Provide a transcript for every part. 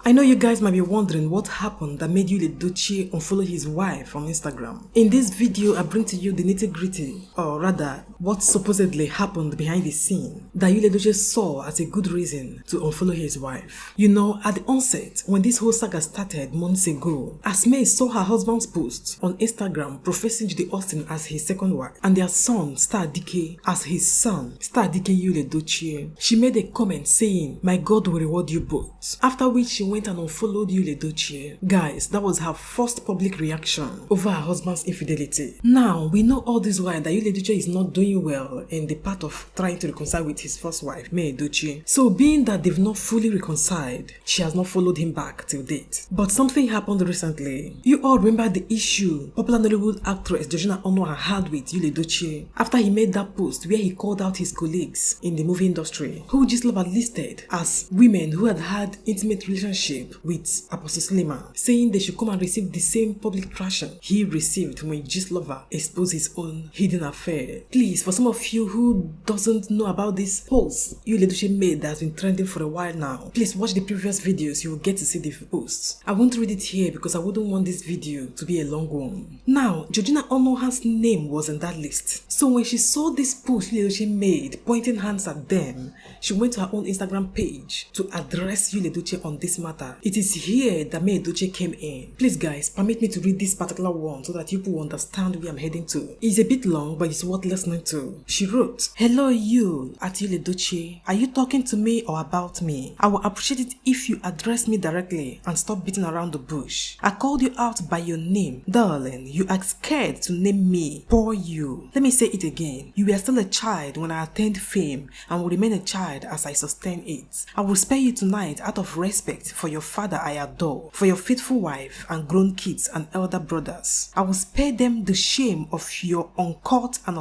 I know you guys might be wondering what happened that made Yul Edochie unfollow his wife on Instagram. In this video, I bring to you the nitty-gritty, or rather, what supposedly happened behind the scene that Yul Edochie saw as a good reason to unfollow his wife. You know, at the onset, when this whole saga started months ago, Asmay saw her husband's post on Instagram professing Judy Austin as his second wife and their son, Star Dike, as his son, Star Dike Yul Edochie. She made a comment saying, "My God will reward you both," after which she went and unfollowed Yul Edochie. Guys, that was her first public reaction over her husband's infidelity. Now, we know all this while that Yul Edochie is not doing well in the part of trying to reconcile with his first wife, May Edochie. So being that they've not fully reconciled, she has not followed him back till date. But something happened recently. You all remember the issue popular Nollywood actress Georgina Onoha had with Yul Edochie after he made that post where he called out his colleagues in the movie industry, who Gistlover listed as women who had intimate relationship with Apostle Suleiman, saying they should come and receive the same public traction he received when Gistlover exposed his own hidden affair. Please, for some of you who doesn't know about this post Yul Edochie made that has been trending for a while now, please watch the previous videos, you will get to see the posts. I won't read it here because I wouldn't want this video to be a long one. Now, Georgina Onoha's name was in that list. So when she saw this post Yul Edochie made pointing hands at them, she went to her own Instagram page to address Yul Edochie on this matter. It is here that May Edochie came in. Please guys, permit me to read this particular one so that you will understand where I'm heading to. It's a bit long, but it's worth listening to. She wrote, "Hello you, at Yul Edochie. Are you talking to me or about me? I would appreciate it if you address me directly and stop beating around the bush. I called you out by your name. Darling, you are scared to name me. Poor you. Let me say it again. You were still a child when I attained fame and will remain a child as I sustain it. I will spare you tonight out of respect for your father I adore, for your faithful wife and grown kids and elder brothers. I will spare them the shame of your uncouth and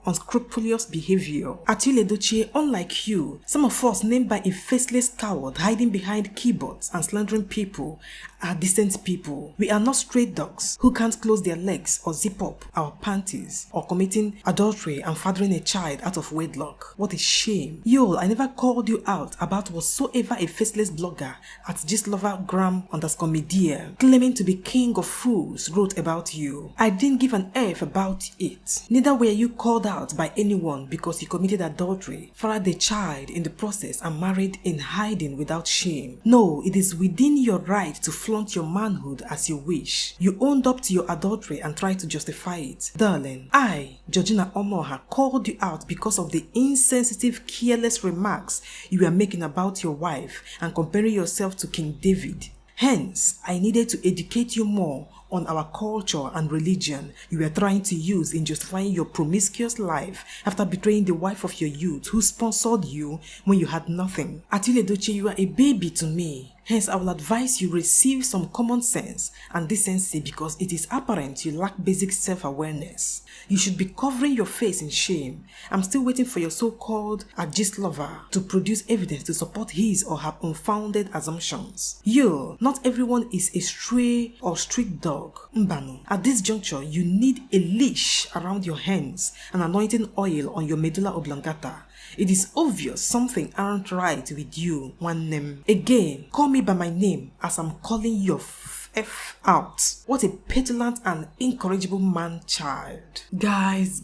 unscrupulous behavior. At Yul Edochie, unlike you, some of us named by a faceless coward hiding behind keyboards and slandering people are decent people. We are not stray dogs who can't close their legs or zip up our panties or committing adultery and fathering a child out of wedlock. What a shame. Yul, I never called you out about whatsoever a faceless blogger at Gistlover_Gram_Media claiming to be king of fools wrote about you. I didn't give an F about it. Neither were you called out by anyone because you committed adultery, fathered a child in the process and married in hiding without shame. No, it is within your right to flaunt your manhood as you wish. You owned up to your adultery and tried to justify it. Darling, I, Georgina Onoha, called you out because of the insensitive, careless remarks you were making about your wife and comparing yourself to King David. Hence, I needed to educate you more on our culture and religion you were trying to use in justifying your promiscuous life after betraying the wife of your youth who sponsored you when you had nothing. At Yul Edochie, you are a baby to me. Hence, I will advise you receive some common sense and decency because it is apparent you lack basic self-awareness. You should be covering your face in shame. I'm still waiting for your so-called Gistlover to produce evidence to support his or her unfounded assumptions. You, not everyone is a stray or street dog. Mbano. At this juncture, you need a leash around your hands and anointing oil on your medulla oblongata. It is obvious something aren't right with you, one name. Again, call me by my name as I'm calling your F out. What a petulant and incorrigible man-child. Guys,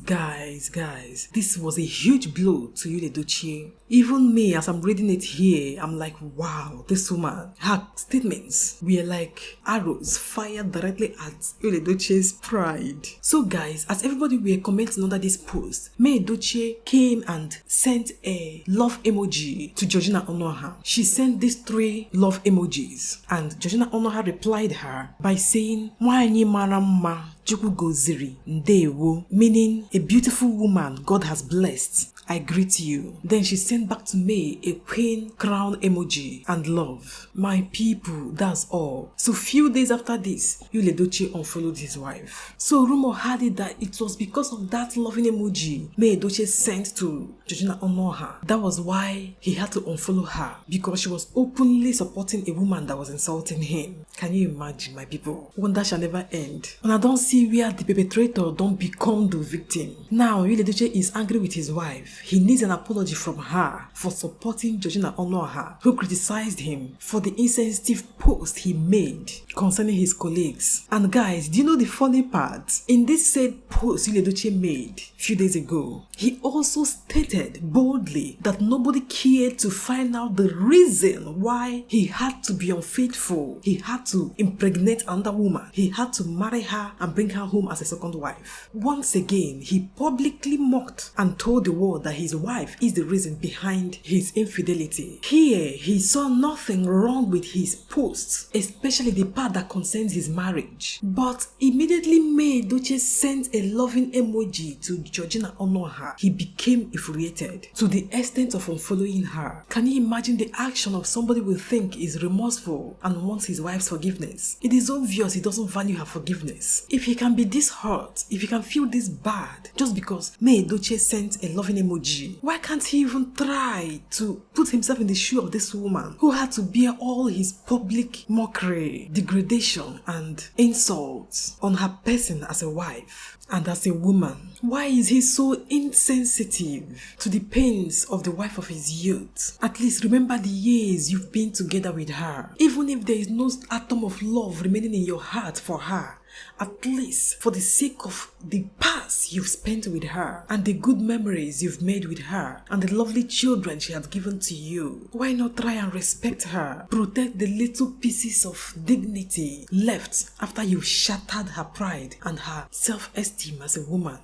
this was a huge blow to Yul Edochie. Even me, as I'm reading it here, I'm like, wow, this woman, her statements were like arrows fired directly at Yul Edochie's pride. So guys, as everybody were commenting under this post, May Edochie came and sent a love emoji to Georgina Onoha. She sent these 3 love emojis and Georgina Onoha replied her by saying, "Nwanyi mara mma Chukwu goziri ndewo," meaning a beautiful woman God has blessed. I greet you. Then she sent back to me a queen crown emoji and love. My people, that's all. So few days after this, Yul Edochie unfollowed his wife. So rumor had it that it was because of that loving emoji May Edochie sent to Georgina Onoha. That was why he had to unfollow her, because she was openly supporting a woman that was insulting him. Can you imagine? imagine, my people? Wonder shall never end. And I don't see where the perpetrator don't become the victim. Now, Yul Edochie is angry with his wife. He needs an apology from her for supporting Georgina Onuoha, who criticized him for the insensitive post he made concerning his colleagues. And guys, do you know the funny part? In this said post Yul Edochie made a few days ago, he also stated boldly that nobody cared to find out the reason why he had to be unfaithful. He had to impregnate another woman. He had to marry her and bring her home as a second wife. Once again, he publicly mocked and told the world that his wife is the reason behind his infidelity. Here, he saw nothing wrong with his posts, especially the part that concerns his marriage. But immediately May Edochie sent a loving emoji to Georgina Onuoha. He became infuriated to the extent of unfollowing her. Can you imagine the action of somebody we think is remorseful and wants his wife's forgiveness? It is obvious he doesn't value her forgiveness. If he can be this hurt, if he can feel this bad just because May Edochie sent a loving emoji, why can't he even try to put himself in the shoe of this woman who had to bear all his public mockery, degradation and insults on her person as a wife and as a woman? Why is he so insensitive to the pains of the wife of his youth? At least remember the years you've been together with her. Even if there is no atom of love remaining in your heart for her, at least for the sake of the past you've spent with her and the good memories you've made with her and the lovely children she has given to you, why not try and respect her? Protect the little pieces of dignity left after you've shattered her pride and her self-esteem as a woman.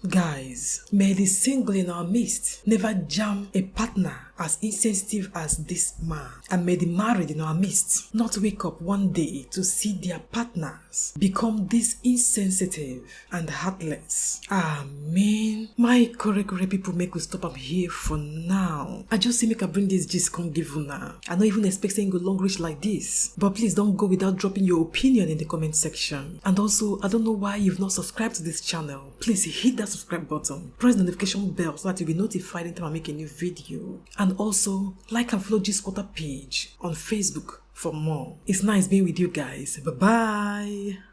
Guys, may the single in our midst never jam a partner as insensitive as this man, and may the married in our midst not wake up one day to see their partners become this insensitive and heartless. Amen. My correct people, make we stop up here for now. I just say make I bring this gist come give you now. I don't even expect saying go long reach like this, but please don't go without dropping your opinion in the comment section. And also, I don't know why you've not subscribed to this channel. Please hit that subscribe button, press the notification bell so that you'll be notified anytime I make a new video. And also, like and follow G-Spotter page on Facebook for more. It's nice being with you guys. Bye-bye.